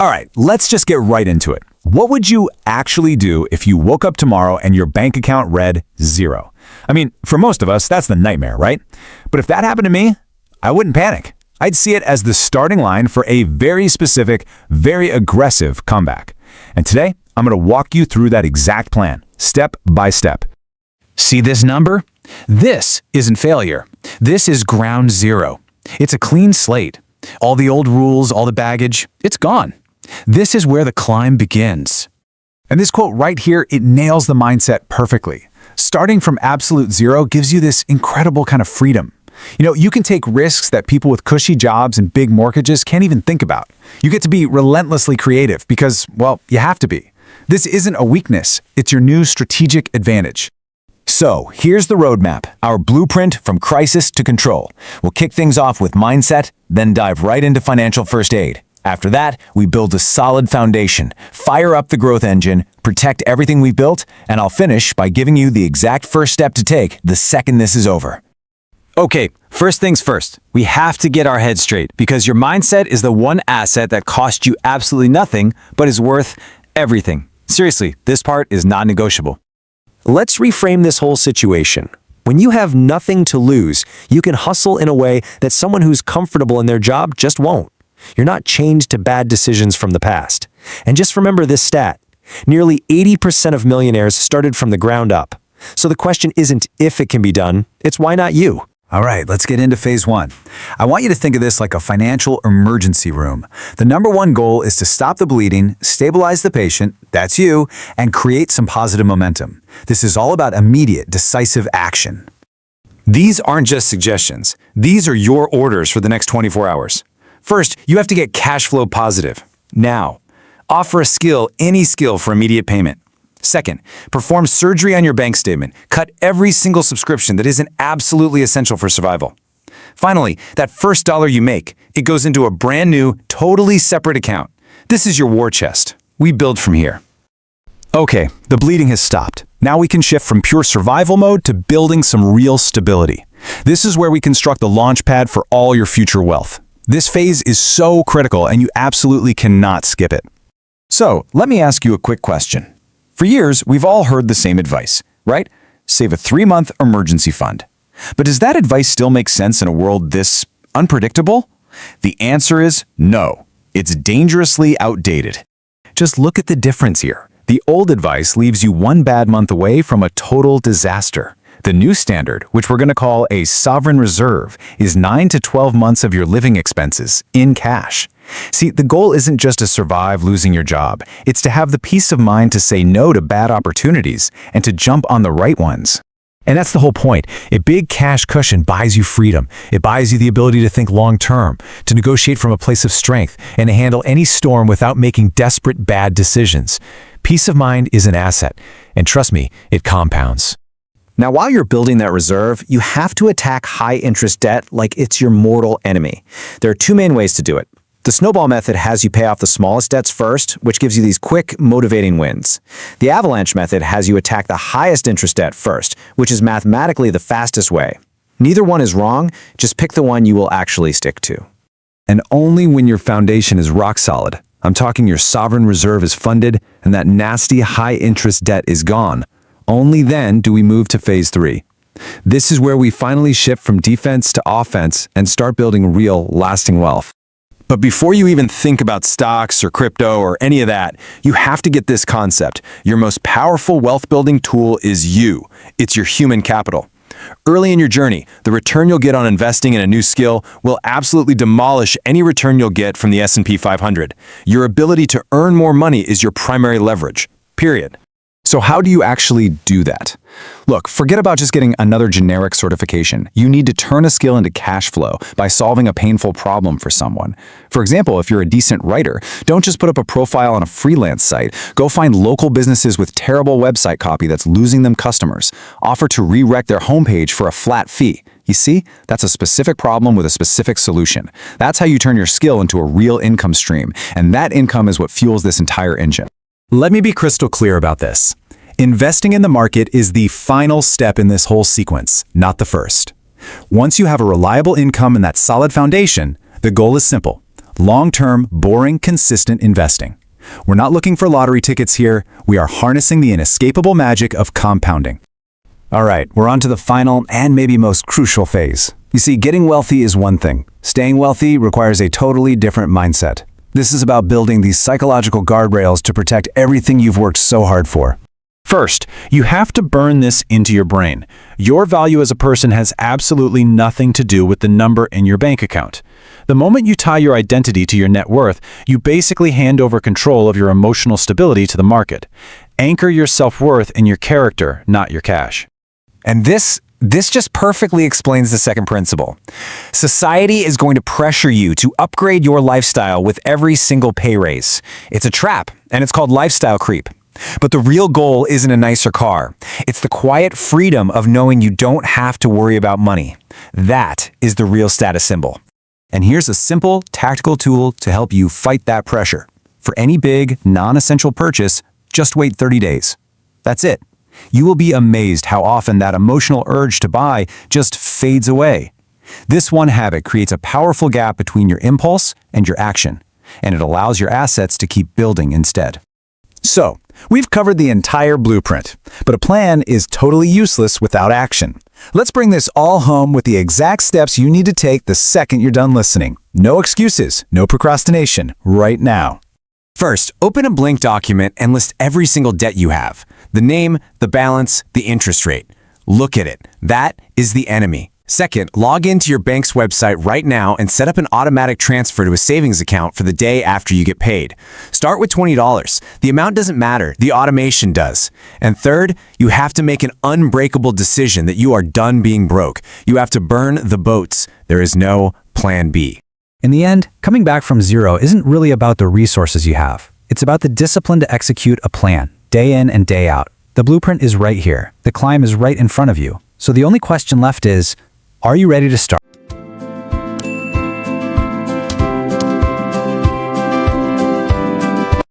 All right, let's just get right into it. What would you actually do if you woke up tomorrow and your bank account read zero? I mean, for most of us, that's the nightmare, right? But if that happened to me, I wouldn't panic. I'd see it as the starting line for a very specific, very aggressive comeback. And today, I'm going to walk you through that exact plan, step by step. See this number? This isn't failure. This is ground zero. It's a clean slate. All the old rules, all the baggage, it's gone. This is where the climb begins. And this quote right here, it nails the mindset perfectly. Starting from absolute zero gives you this incredible kind of freedom. You know, you can take risks that people with cushy jobs and big mortgages can't even think about. You get to be relentlessly creative because, well, you have to be. This isn't a weakness, it's your new strategic advantage. So, here's the roadmap, our blueprint from crisis to control. We'll kick things off with mindset, then dive right into financial first aid. After that, we build a solid foundation, fire up the growth engine, protect everything we've built, and I'll finish by giving you the exact first step to take the second this is over. Okay, first things first. We have to get our heads straight because your mindset is the one asset that costs you absolutely nothing, but is worth everything. Seriously, this part is not negotiable. Let's reframe this whole situation. When you have nothing to lose, you can hustle in a way that someone who's comfortable in their job just won't. You're not chained to bad decisions from the past. And just remember this stat. Nearly 80% of millionaires started from the ground up. So the question isn't if it can be done, it's why not you? All right, let's get into phase one. I want you to think of this like a financial emergency room. The number one goal is to stop the bleeding, stabilize the patient, that's you, and create some positive momentum. This is all about immediate, decisive action. These aren't just suggestions. These are your orders for the next 24 hours. First, you have to get cash flow positive. Now, offer a skill, any skill for immediate payment. Second, perform surgery on your bank statement. Cut every single subscription that isn't absolutely essential for survival. Finally, that first dollar you make, it goes into a brand new, totally separate account. This is your war chest. We build from here. Okay, the bleeding has stopped. Now we can shift from pure survival mode to building some real stability. This is where we construct the launch pad for all your future wealth. This phase is so critical and you absolutely cannot skip it. So, let me ask you a quick question. For years, we've all heard the same advice, right? Save a 3-month emergency fund. But does that advice still make sense in a world this unpredictable? The answer is no. It's dangerously outdated. Just look at the difference here. The old advice leaves you one bad month away from a total disaster. The new standard, which we're going to call a sovereign reserve, is 9 to 12 months of your living expenses in cash. See, the goal isn't just to survive losing your job. It's to have the peace of mind to say no to bad opportunities and to jump on the right ones. And that's the whole point. A big cash cushion buys you freedom. It buys you the ability to think long-term, to negotiate from a place of strength, and to handle any storm without making desperate bad decisions. Peace of mind is an asset, and trust me, it compounds. Now, while you're building that reserve, you have to attack high-interest debt like it's your mortal enemy. There are two main ways to do it. The snowball method has you pay off the smallest debts first, which gives you these quick, motivating wins. The avalanche method has you attack the highest interest debt first, which is mathematically the fastest way. Neither one is wrong, just pick the one you will actually stick to. And only when your foundation is rock solid, I'm talking your sovereign reserve is funded and that nasty high-interest debt is gone, only then do we move to phase 3. This is where we finally shift from defense to offense and start building real, lasting wealth. But before you even think about stocks or crypto or any of that, you have to get this concept. Your most powerful wealth-building tool is you. It's your human capital. Early in your journey, the return you'll get on investing in a new skill will absolutely demolish any return you'll get from the S&P 500. Your ability to earn more money is your primary leverage, period. So how do you actually do that? Look, forget about just getting another generic certification. You need to turn a skill into cash flow by solving a painful problem for someone. For example, if you're a decent writer, don't just put up a profile on a freelance site. Go find local businesses with terrible website copy that's losing them customers. Offer to re-rec their homepage for a flat fee. You see, that's a specific problem with a specific solution. That's how you turn your skill into a real income stream, and that income is what fuels this entire engine. Let me be crystal clear about this. Investing in the market is the final step in this whole sequence, not the first. Once you have a reliable income and that solid foundation, the goal is simple. Long-term, boring, consistent investing. We're not looking for lottery tickets here. We are harnessing the inescapable magic of compounding. All right, we're on to the final and maybe most crucial phase. You see, getting wealthy is one thing. Staying wealthy requires a totally different mindset. This is about building these psychological guardrails to protect everything you've worked so hard for. First, you have to burn this into your brain. Your value as a person has absolutely nothing to do with the number in your bank account. The moment you tie your identity to your net worth, you basically hand over control of your emotional stability to the market. Anchor your self-worth in your character, not your cash. And this just perfectly explains the second principle. Society is going to pressure you to upgrade your lifestyle with every single pay raise. It's a trap, and it's called lifestyle creep. But the real goal isn't a nicer car. It's the quiet freedom of knowing you don't have to worry about money. That is the real status symbol. And here's a simple, tactical tool to help you fight that pressure. For any big, non-essential purchase, just wait 30 days. That's it. You will be amazed how often that emotional urge to buy just fades away. This one habit creates a powerful gap between your impulse and your action, and it allows your assets to keep building instead. So, we've covered the entire blueprint, but a plan is totally useless without action. Let's bring this all home with the exact steps you need to take the second you're done listening. No excuses, no procrastination, right now. First, open a blank document and list every single debt you have. The name, the balance, the interest rate. Look at it. That is the enemy. Second, log into your bank's website right now and set up an automatic transfer to a savings account for the day after you get paid. Start with $20. The amount doesn't matter, the automation does. And third, you have to make an unbreakable decision that you are done being broke. You have to burn the boats. There is no plan B. In the end, coming back from zero isn't really about the resources you have. It's about the discipline to execute a plan, day in and day out. The blueprint is right here. The climb is right in front of you. So the only question left is, are you ready to start?